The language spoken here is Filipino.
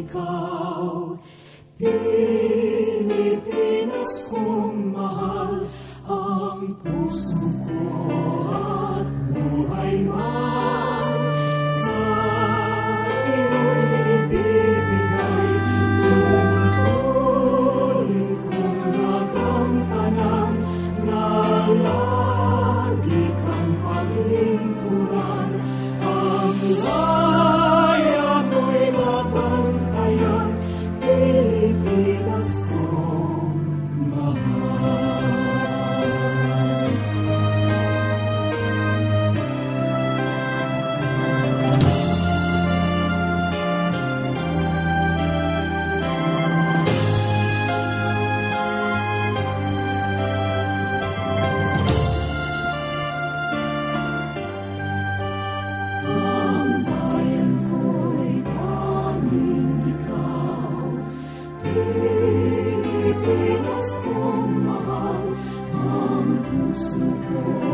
ikaw. Pilipinas kong mahal, ang puso ko at buhay man sa iyo'y ibibigay. Tungkulin kong nagampanan na lagi kang paglingkuran. Ang laya mo'y babantayan, Pilipinas kong mahal. Ang bayan ko'y tanging ikaw, Pilipinas kong mahal, ang puso ko